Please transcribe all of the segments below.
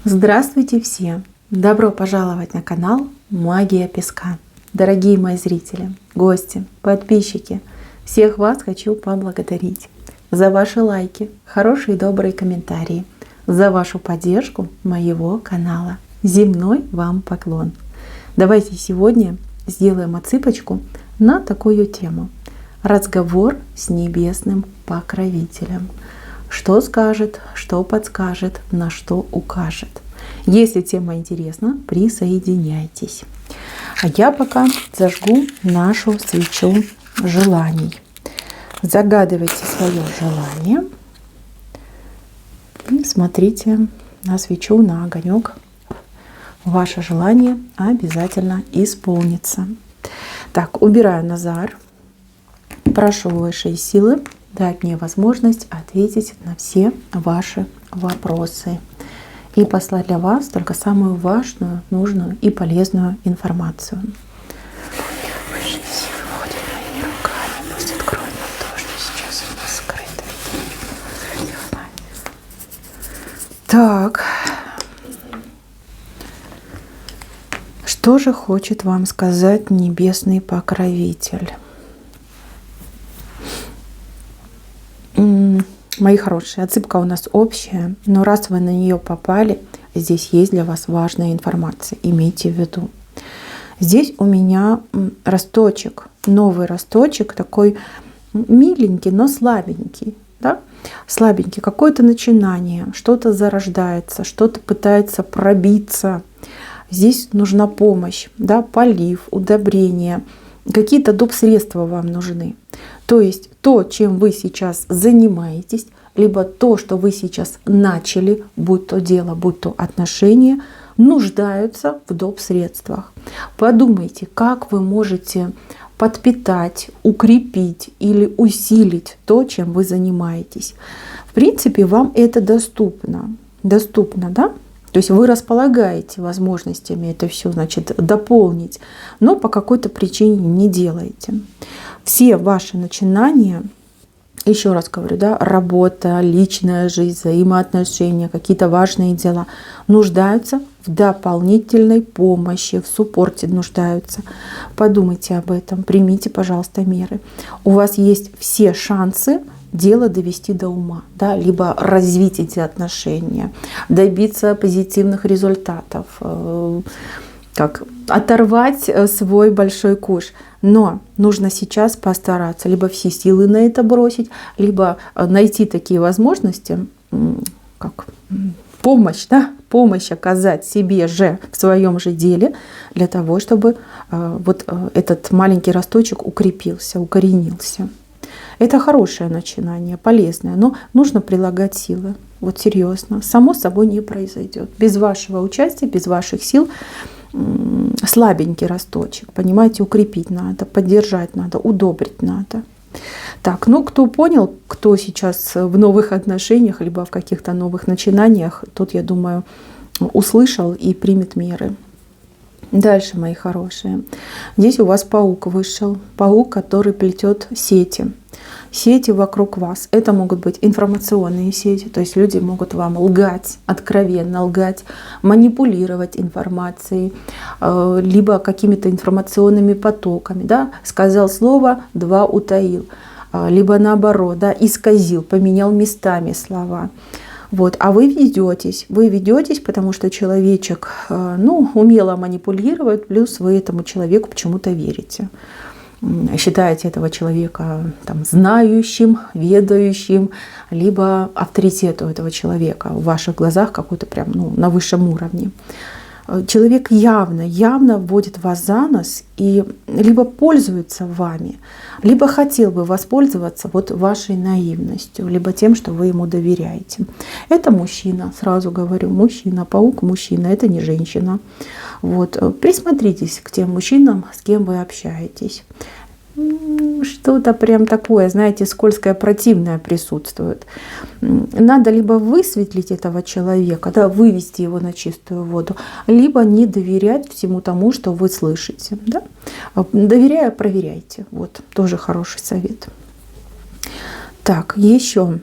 Здравствуйте все! Добро пожаловать на канал Магия Песка. Дорогие мои зрители, гости, подписчики, всех вас хочу поблагодарить за ваши лайки, хорошие и добрые комментарии, за вашу поддержку моего канала. Земной вам поклон! Давайте сегодня сделаем отсыпочку на такую тему. Разговор с небесным покровителем. Что скажет, что подскажет, на что укажет. Если тема интересна, присоединяйтесь. А я пока зажгу нашу свечу желаний. Загадывайте свое желание и смотрите на свечу, на огонек. Ваше желание обязательно исполнится. Так, убираю Назар. Прошу высшие силы дать мне возможность ответить на все ваши вопросы и послать для вас только самую важную, нужную и полезную информацию. Высшие силы входят моими руками, пусть откроют нам то, что сейчас у нас скрыто. Так, что же хочет вам сказать небесный покровитель? Мои хорошие, отсыпка у нас общая, но раз вы на нее попали, здесь есть для вас важная информация, имейте в виду. Здесь у меня росточек, новый росточек, такой миленький, но слабенький. Да? Слабенький, какое-то начинание, что-то зарождается, что-то пытается пробиться. Здесь нужна помощь, да? Полив, удобрение, какие-то доп. Средства вам нужны. То есть то, чем вы сейчас занимаетесь, либо то, что вы сейчас начали, будь то дело, будь то отношения, нуждаются в доп. Средствах. Подумайте, как вы можете подпитать, укрепить или усилить то, чем вы занимаетесь. В принципе, вам это доступно. Доступно, да? То есть вы располагаете возможностями это все, значит, дополнить, но по какой-то причине не делаете. Все ваши начинания, еще раз говорю, да, работа, личная жизнь, взаимоотношения, какие-то важные дела нуждаются в дополнительной помощи, в суппорте нуждаются. Подумайте об этом, примите, пожалуйста, меры. У вас есть все шансы дело довести до ума, да, либо развить эти отношения, добиться позитивных результатов, как оторвать свой большой куш. Но нужно сейчас постараться либо все силы на это бросить, либо найти такие возможности, как помощь, да, помощь оказать себе же в своем же деле, для того, чтобы вот этот маленький росточек укрепился, укоренился. Это хорошее начинание, полезное, но нужно прилагать силы. Вот серьезно, само собой не произойдет. Без вашего участия, без ваших сил слабенький росточек, понимаете, укрепить надо, поддержать надо, удобрить надо. Так, ну кто понял, кто сейчас в новых отношениях, либо в каких-то новых начинаниях, тот, я думаю, услышал и примет меры. Дальше, мои хорошие. Здесь у вас паук вышел. Паук, который плетет сети. Сети вокруг вас. Это могут быть информационные сети. То есть люди могут вам лгать, откровенно лгать, манипулировать информацией, либо какими-то информационными потоками. Да? Сказал слово, два утаил. Либо наоборот, да, исказил, поменял местами слова. Вот. А вы ведетесь, потому что человечек, ну, умело манипулирует, плюс вы этому человеку почему-то верите. Считаете этого человека там, знающим, ведающим, либо авторитет у этого человека в ваших глазах какой-то прям на высшем уровне. Человек явно вводит вас за нос и либо пользуется вами, либо хотел бы воспользоваться вот вашей наивностью, либо тем, что вы ему доверяете. Это мужчина, сразу говорю, мужчина, паук мужчина, это не женщина. Вот. Присмотритесь к тем мужчинам, с кем вы общаетесь. Что-то прям такое, знаете, скользкое, противное присутствует. Надо либо высветлить этого человека, да, вывести его на чистую воду, либо не доверять всему тому, что вы слышите. Да? Доверяя, проверяйте. Вот, тоже хороший совет. Так, еще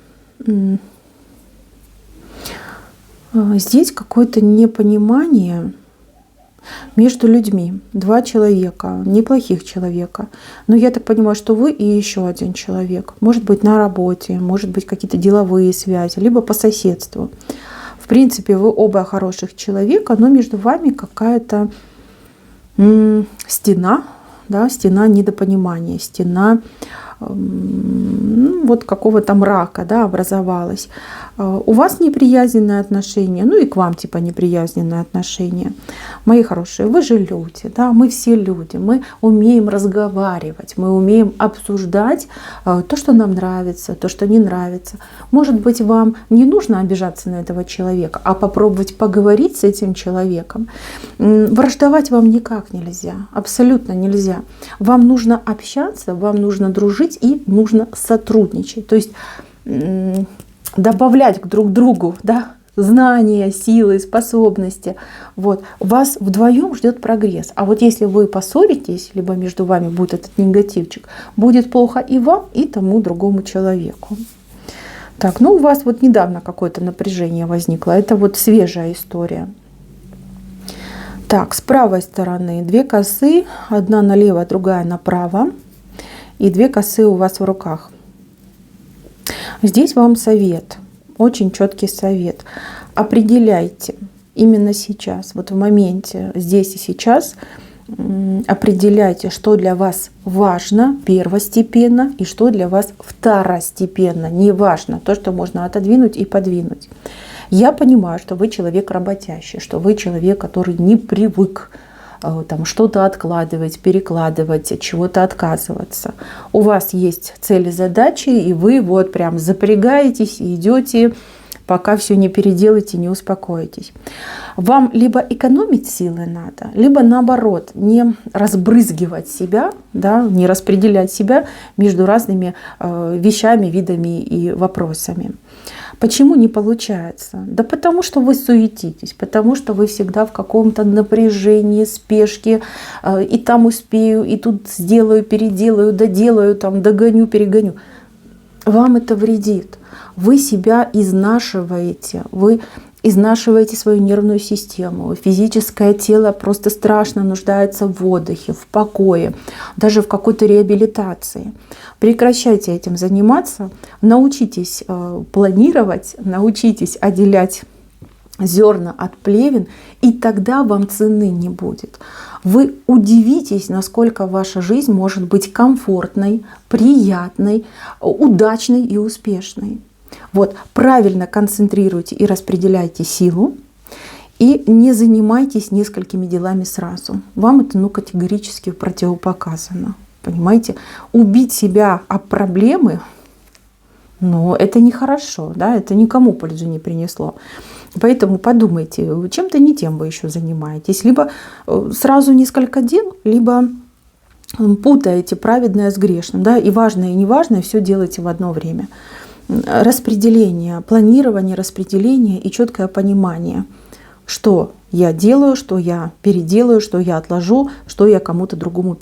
Здесь какое-то непонимание между людьми. Два человека, неплохих человека. Но я так понимаю, что вы и еще один человек. Может быть, на работе, может быть, какие-то деловые связи, либо по соседству. В принципе, вы оба хороших человека, но между вами какая-то стена, да, стена недопонимания, стена вот какого-то мрака, да, образовалась. У вас неприязненные отношения, ну и к вам типа неприязненные отношения. Мои хорошие, вы же люди, да, мы все люди, мы умеем разговаривать, мы умеем обсуждать то, что нам нравится, то, что не нравится. Может быть, вам не нужно обижаться на этого человека, а попробовать поговорить с этим человеком. Враждовать вам никак нельзя, абсолютно нельзя. Вам нужно общаться, вам нужно дружить и нужно сотрудничать. То есть добавлять к друг другу, да, знания, силы, способности. Вот. Вас вдвоем ждет прогресс. А вот если вы поссоритесь, либо между вами будет этот негативчик, будет плохо и вам, и тому другому человеку. Так, ну у вас вот недавно какое-то напряжение возникло. Это вот свежая история. Так, с правой стороны 2 косы, одна налево, другая направо. И 2 косы у вас в руках. Здесь вам совет, очень четкий совет. Определяйте именно сейчас, вот в моменте, здесь и сейчас, определяйте, что для вас важно первостепенно и что для вас второстепенно. Не важно, то, что можно отодвинуть и подвинуть. Я понимаю, что вы человек работящий, что вы человек, который не привык там что-то откладывать, перекладывать, от чего-то отказываться. У вас есть цели, задачи, и вы вот прям запрягаетесь и идете, пока все не переделаете, не успокоитесь. Вам либо экономить силы надо, либо наоборот, не разбрызгивать себя, да, не распределять себя между разными вещами, видами и вопросами. Почему не получается? Да потому что вы суетитесь, потому что вы всегда в каком-то напряжении, спешке, и там успею, и тут сделаю, переделаю, доделаю, там догоню, перегоню. Вам это вредит. Вы себя изнашиваете, вы изнашиваете свою нервную систему. Физическое тело просто страшно нуждается в отдыхе, в покое, даже в какой-то реабилитации. Прекращайте этим заниматься, научитесь планировать, научитесь отделять зерна от плевен, и тогда вам цены не будет. Вы удивитесь, насколько ваша жизнь может быть комфортной, приятной, удачной и успешной. Вот, правильно концентрируйте и распределяйте силу, и не занимайтесь несколькими делами сразу. Вам это категорически противопоказано. Понимаете? Убить себя об проблемы, но это нехорошо, да? Это никому пользу не принесло. Поэтому подумайте, чем-то не тем вы еще занимаетесь. Либо сразу несколько дел, либо путаете праведное с грешным. Да? И важное, и неважное все делаете в одно время. Распределение, планирование, распределение и четкое понимание, что я делаю, что я переделаю, что я отложу, что я кому-то другому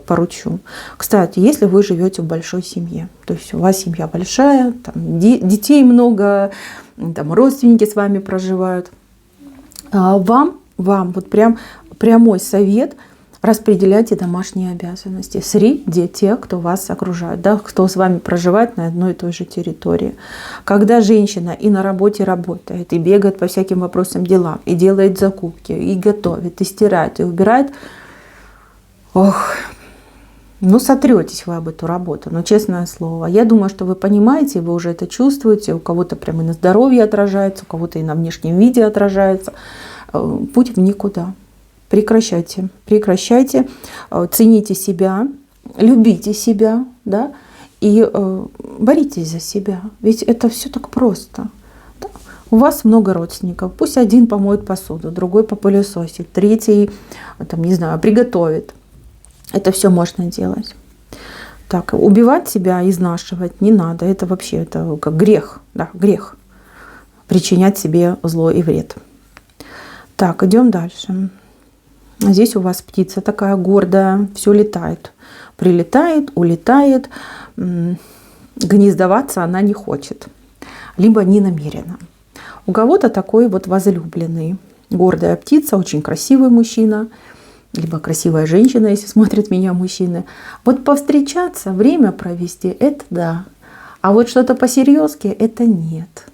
поручу. Кстати, если вы живете в большой семье, то есть у вас семья большая, там детей много, там родственники с вами проживают, вам вот прям прямой совет: распределяйте домашние обязанности среди тех, кто вас окружает, да, кто с вами проживает на одной и той же территории. Когда женщина и на работе работает, и бегает по всяким вопросам, делам, и делает закупки, и готовит, и стирает, и убирает, сотретесь вы об эту работу, честное слово. Я думаю, что вы понимаете, вы уже это чувствуете, у кого-то прямо и на здоровье отражается, у кого-то и на внешнем виде отражается. Путь в никуда. Прекращайте, цените себя, любите себя, да, и боритесь за себя. Ведь это все так просто. Да? У вас много родственников. Пусть один помоет посуду, другой попылесосит, третий, приготовит. Это все можно делать. Так, убивать себя, изнашивать не надо. Это вообще это как грех, да, грех. Причинять себе зло и вред. Так, идем дальше. Здесь у вас птица такая гордая, все летает. Прилетает, улетает. Гнездоваться она не хочет. Либо не намерена. У кого-то такой вот возлюбленный. Гордая птица, очень красивый мужчина, либо красивая женщина, если смотрят меня мужчины. Вот повстречаться, время провести, это да. А вот что-то посерьезки, это нет.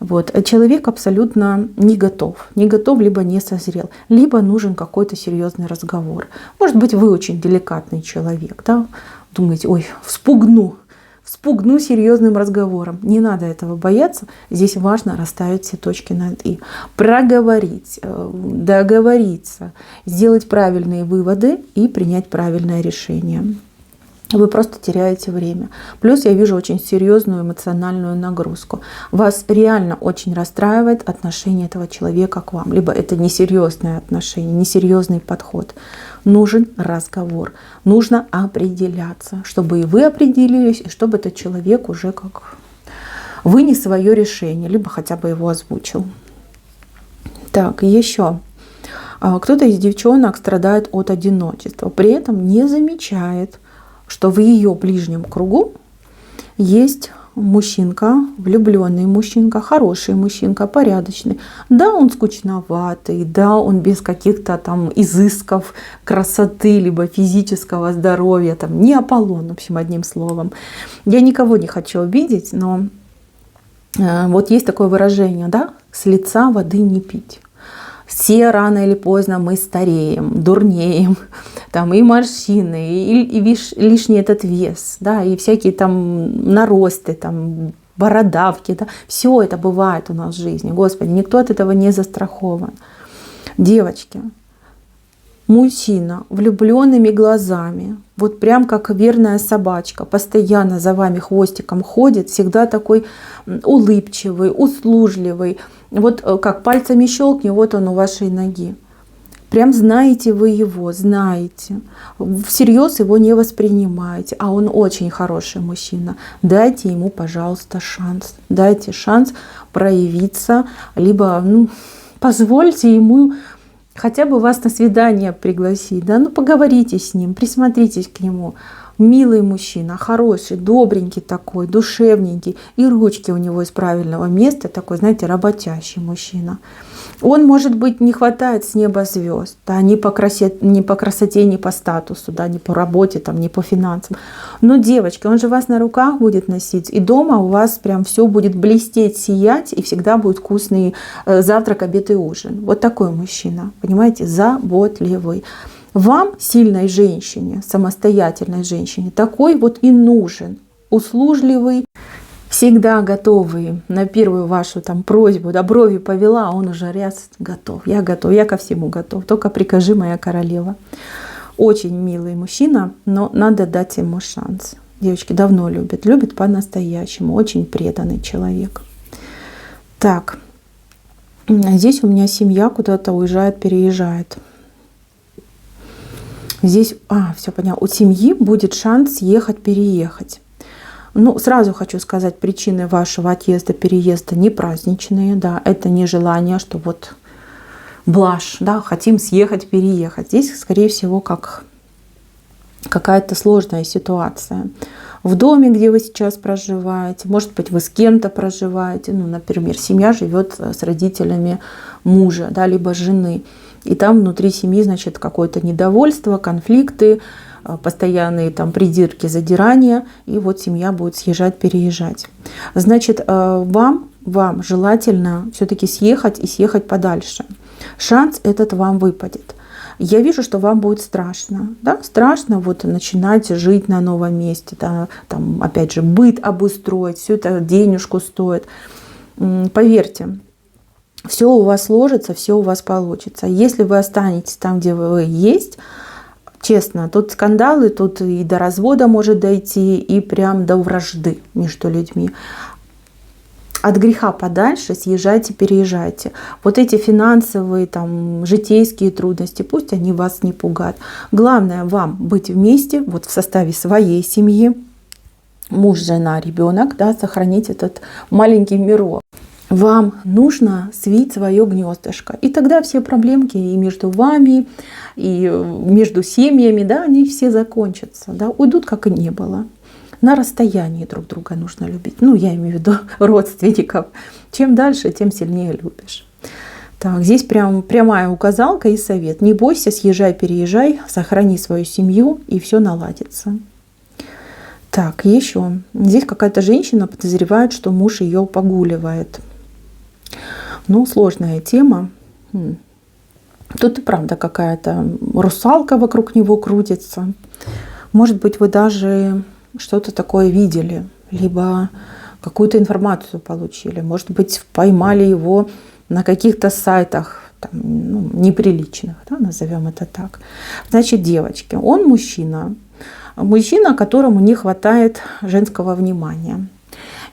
Вот. Человек абсолютно не готов, либо не созрел, либо нужен какой-то серьезный разговор. Может быть, вы очень деликатный человек, да? Думаете, ой, вспугну серьезным разговором. Не надо этого бояться. Здесь важно расставить все точки над «и». Проговорить, договориться, сделать правильные выводы и принять правильное решение. Вы просто теряете время. Плюс я вижу очень серьезную эмоциональную нагрузку. Вас реально очень расстраивает отношение этого человека к вам. Либо это несерьезное отношение, несерьезный подход. Нужен разговор. Нужно определяться, чтобы и вы определились, и чтобы этот человек уже как вынес свое решение, либо хотя бы его озвучил. Так, еще. Кто-то из девчонок страдает от одиночества, при этом не замечает, что в ее ближнем кругу есть мужчинка, влюбленный мужчинка, хороший мужчинка, порядочный. Да, он скучноватый, да, он без каких-то там изысков красоты, либо физического здоровья, там, не Аполлон, в общем, одним словом. Я никого не хочу обидеть, но вот есть такое выражение, да, с лица воды не пить. Все рано или поздно мы стареем, дурнеем, там и морщины, и лишний этот вес, да, и всякие там наросты, там бородавки, да, все это бывает у нас в жизни. Господи, никто от этого не застрахован. Девочки, мужчина влюбленными глазами, вот прям как верная собачка, постоянно за вами хвостиком ходит, всегда такой улыбчивый, услужливый. Вот как пальцами щелкни, вот он у вашей ноги. Прям знаете вы его, знаете. Всерьез его не воспринимаете. А он очень хороший мужчина. Дайте ему, пожалуйста, шанс. Дайте шанс проявиться. Либо позвольте ему хотя бы вас на свидание пригласить. Да? Поговорите с ним, присмотритесь к нему. Милый мужчина, хороший, добренький такой, душевненький. И ручки у него из правильного места. Такой, знаете, работящий мужчина. Он, может быть, не хватает с неба звезд. Да, ни по красоте, ни по статусу, да, ни по работе, там, ни по финансам. Но, девочки, он же вас на руках будет носить. И дома у вас прям все будет блестеть, сиять. И всегда будет вкусный завтрак, обед и ужин. Вот такой мужчина. Понимаете, заботливый. Вам, сильной женщине, самостоятельной женщине, такой вот и нужен. Услужливый, всегда готовый на первую вашу там просьбу, да, брови повела, а он уже раз готов, я ко всему готов, только прикажи, моя королева. Очень милый мужчина, но надо дать ему шанс. Девочки давно любят по-настоящему, очень преданный человек. Так, здесь у меня семья куда-то уезжает, переезжает. Здесь, все понятно, у семьи будет шанс ехать-переехать. Сразу хочу сказать, причины вашего отъезда, переезда не праздничные, да, это не желание, что вот блажь, да, хотим съехать, переехать. Здесь, скорее всего, как какая-то сложная ситуация. В доме, где вы сейчас проживаете, может быть, вы с кем-то проживаете, например, семья живет с родителями мужа, да, либо жены. И там внутри семьи, значит, какое-то недовольство, конфликты, постоянные там придирки, задирания. И вот семья будет съезжать, переезжать. Значит, вам желательно все-таки съехать и съехать подальше. Шанс этот вам выпадет. Я вижу, что вам будет страшно. Да? Страшно вот начинать жить на новом месте. Да? Там, опять же, быт обустроить. Все это денежку стоит. Поверьте, все у вас сложится, все у вас получится. Если вы останетесь там, где вы есть, честно, тут скандалы, тут и до развода может дойти, и прям до вражды между людьми. От греха подальше съезжайте, переезжайте. Вот эти финансовые, там, житейские трудности, пусть они вас не пугают. Главное вам быть вместе, вот в составе своей семьи, муж, жена, ребенок, да, сохранить этот маленький мирок. Вам нужно свить свое гнездышко. И тогда все проблемки и между вами, и между семьями, да, они все закончатся. Да, уйдут, как и не было. На расстоянии друг друга нужно любить. Ну, я имею в виду родственников. Чем дальше, тем сильнее любишь. Так, здесь прям прямая указалка и совет. Не бойся, съезжай, переезжай, сохрани свою семью, и все наладится. Так, еще. Здесь какая-то женщина подозревает, что муж ее погуливает. Ну, сложная тема. Тут и правда какая-то русалка вокруг него крутится. Может быть, вы даже что-то такое видели, либо какую-то информацию получили. Может быть, поймали его на каких-то сайтах там, ну, неприличных, да, назовем это так. Значит, девочки, он мужчина. Мужчина, которому не хватает женского внимания.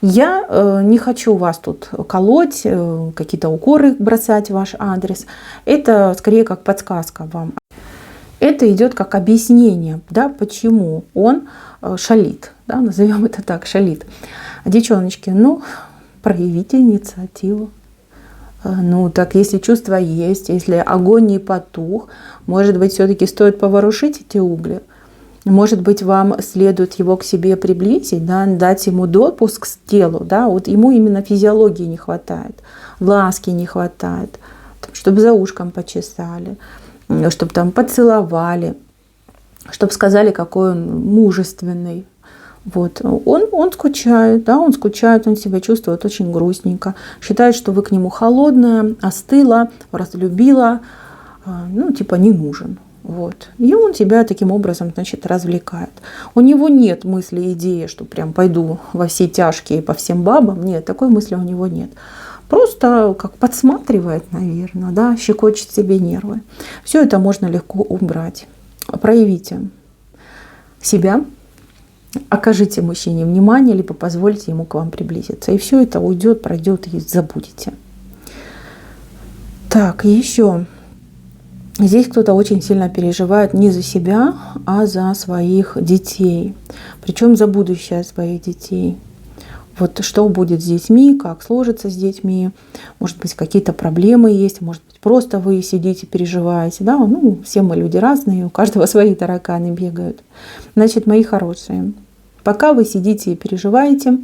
Я не хочу вас тут колоть, какие-то укоры бросать в ваш адрес. Это скорее как подсказка вам. Это идет как объяснение, да, почему он шалит. Да, назовем это так, шалит. Девчоночки, ну, проявите инициативу. Ну, так если чувства есть, если огонь не потух, может быть, все-таки стоит поворушить эти угли. Может быть, вам следует его к себе приблизить, да, дать ему допуск к телу. Да, вот ему именно физиологии не хватает, ласки не хватает, чтобы за ушком почесали, чтобы там поцеловали, чтобы сказали, какой он мужественный. Вот. Он скучает, да, он скучает, он себя чувствует очень грустненько, считает, что вы к нему холодная, остыла, разлюбила, ну, типа не нужен. Вот. И он тебя таким образом, значит, развлекает. У него нет мысли, идеи, что прям пойду во все тяжкие по всем бабам. Нет, такой мысли у него нет. Просто как подсматривает, наверное, да, щекочет себе нервы. Все это можно легко убрать. Проявите себя, окажите мужчине внимание, либо позвольте ему к вам приблизиться. И все это уйдет, пройдет и забудете. Так, еще. Здесь кто-то очень сильно переживает не за себя, а за своих детей. Причем за будущее своих детей. Вот что будет с детьми, как сложится с детьми. Может быть, какие-то проблемы есть, может быть, просто вы сидите, переживаете. Да? Ну, все мы люди разные, у каждого свои тараканы бегают. Значит, мои хорошие, пока вы сидите и переживаете,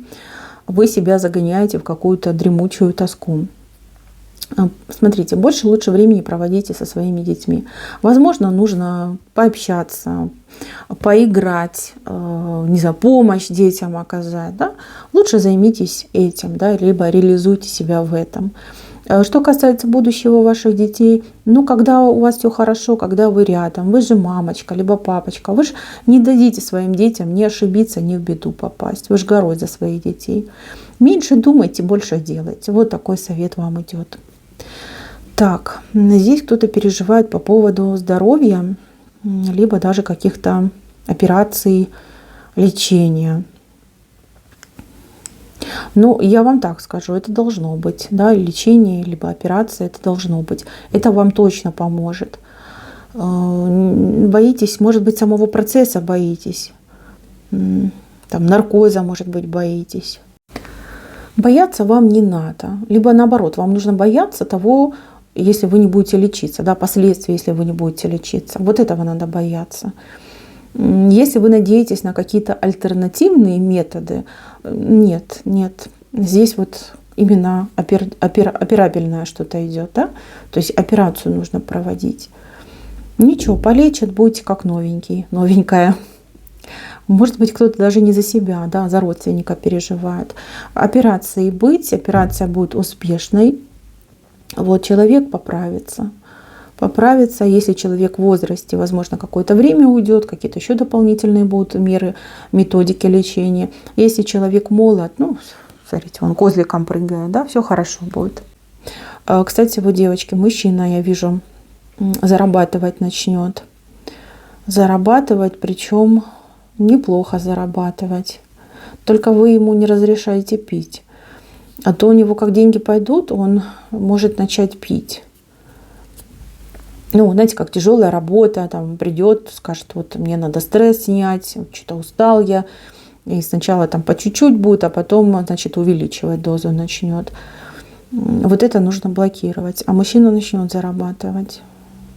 вы себя загоняете в какую-то дремучую тоску. Смотрите, больше лучше времени проводите со своими детьми. Возможно, нужно пообщаться, поиграть, не знаю, помощь детям оказать. Да? Лучше займитесь этим, да, либо реализуйте себя в этом. Что касается будущего ваших детей, ну, когда у вас все хорошо, когда вы рядом, вы же мамочка, либо папочка, вы же не дадите своим детям не ошибиться, не в беду попасть. Вы же горой за своих детей. Меньше думайте, больше делайте. Вот такой совет вам идет. Так, здесь кто-то переживает по поводу здоровья, либо даже каких-то операций, лечения. Ну, я вам так скажу, это должно быть, да, лечение, либо операция, это должно быть. Это вам точно поможет. Боитесь, может быть, самого процесса боитесь, там, наркоза, может быть, боитесь. Бояться вам не надо. Либо наоборот, вам нужно бояться того, если вы не будете лечиться, да, последствий, если вы не будете лечиться. Вот этого надо бояться. Если вы надеетесь на какие-то альтернативные методы, нет. Здесь вот именно операбельное что-то идет, да? То есть операцию нужно проводить. Ничего, полечат, будете как новенький, новенькая. Может быть, кто-то даже не за себя, да, за родственника переживает. Операция будет успешной. Вот человек поправится. Если человек в возрасте, возможно, какое-то время уйдет, какие-то еще дополнительные будут меры, методики лечения. Если человек молод, ну, смотрите, он козликом прыгает, да, все хорошо будет. Кстати, вот, девочки, мужчина, я вижу, зарабатывать начнет. Зарабатывать, причем неплохо зарабатывать. Только вы ему не разрешаете пить. А то у него как деньги пойдут, он может начать пить. Ну, знаете, как тяжелая работа, там придет, скажет, вот мне надо стресс снять, что-то устал я. И сначала там по чуть-чуть будет, а потом, значит, увеличивать дозу начнет. Вот это нужно блокировать. А мужчина начнет зарабатывать.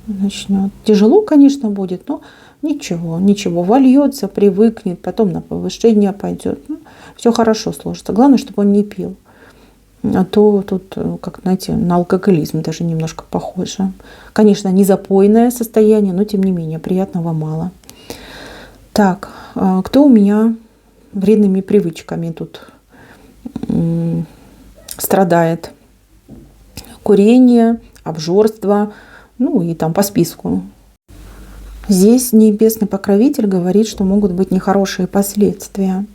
Начнет. Тяжело, конечно, будет, но Ничего, ничего, вольется, привыкнет, потом на повышение пойдет. Ну, все хорошо сложится. Главное, чтобы он не пил. А то тут, как, знаете, на алкоголизм даже немножко похоже. Конечно, не запойное состояние, но тем не менее, приятного мало. Так, кто у меня вредными привычками тут страдает? Курение, обжорство, ну и там по списку. Здесь небесный покровитель говорит, что могут быть нехорошие последствия.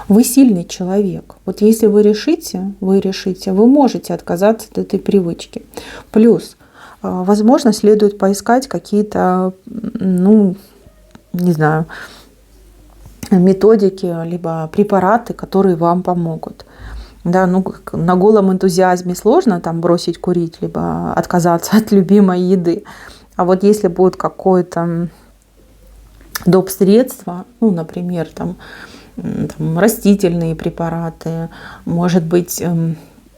Вы сильный человек. Вот если вы решите, вы можете отказаться от этой привычки. Плюс, возможно, следует поискать какие-то, ну, не знаю, методики, либо препараты, которые вам помогут. Да, ну, на голом энтузиазме сложно там бросить курить, либо отказаться от любимой еды. А вот если будет какое-то доп. Средство, ну, например, там растительные препараты, может быть,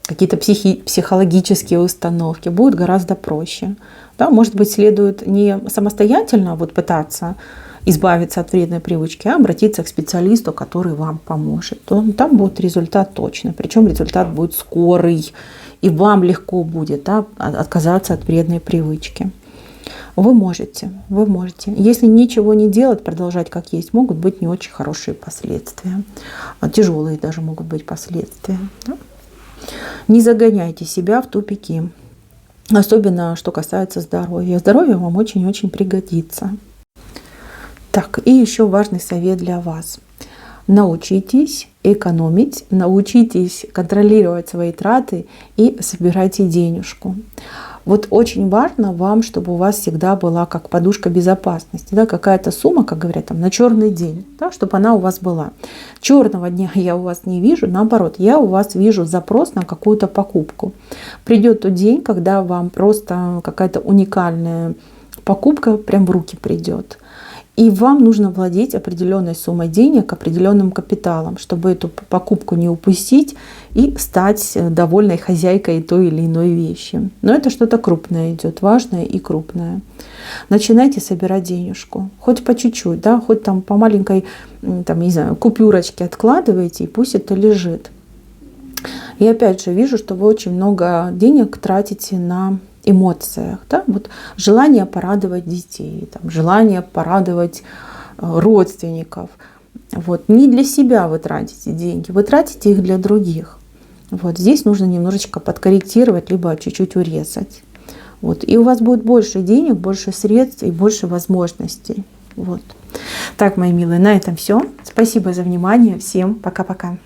какие-то психологические установки, будет гораздо проще. Да, может быть, следует не самостоятельно вот пытаться избавиться от вредной привычки, а обратиться к специалисту, который вам поможет. Там будет результат точный, причем результат будет скорый, и вам легко будет, да, отказаться от вредной привычки. Вы можете. Если ничего не делать, продолжать как есть, могут быть не очень хорошие последствия. Тяжелые даже могут быть последствия. Да? Не загоняйте себя в тупики. Особенно, что касается здоровья. Здоровье вам очень-очень пригодится. Так, и еще важный совет для вас. Научитесь экономить, научитесь контролировать свои траты и собирайте денежку. Вот очень важно вам, чтобы у вас всегда была как подушка безопасности, да, какая-то сумма, как говорят, там, на черный день, да, чтобы она у вас была. Черного дня я у вас не вижу, наоборот, я у вас вижу запрос на какую-то покупку. Придет тот день, когда вам просто какая-то уникальная покупка прям в руки придет. И вам нужно владеть определенной суммой денег, определенным капиталом, чтобы эту покупку не упустить и стать довольной хозяйкой той или иной вещи. Но это что-то крупное идет, важное и крупное. Начинайте собирать денежку, хоть по чуть-чуть, да, хоть там по маленькой, там, не знаю, купюрочке откладывайте, и пусть это лежит. И опять же вижу, что вы очень много денег тратите на эмоциях, да? Вот желание порадовать детей, там, желание порадовать родственников. Вот. Не для себя вы тратите деньги, вы тратите их для других. Вот. Здесь нужно немножечко подкорректировать, либо чуть-чуть урезать. Вот. И у вас будет больше денег, больше средств и больше возможностей. Вот. Так, мои милые, на этом все. Спасибо за внимание. Всем пока-пока.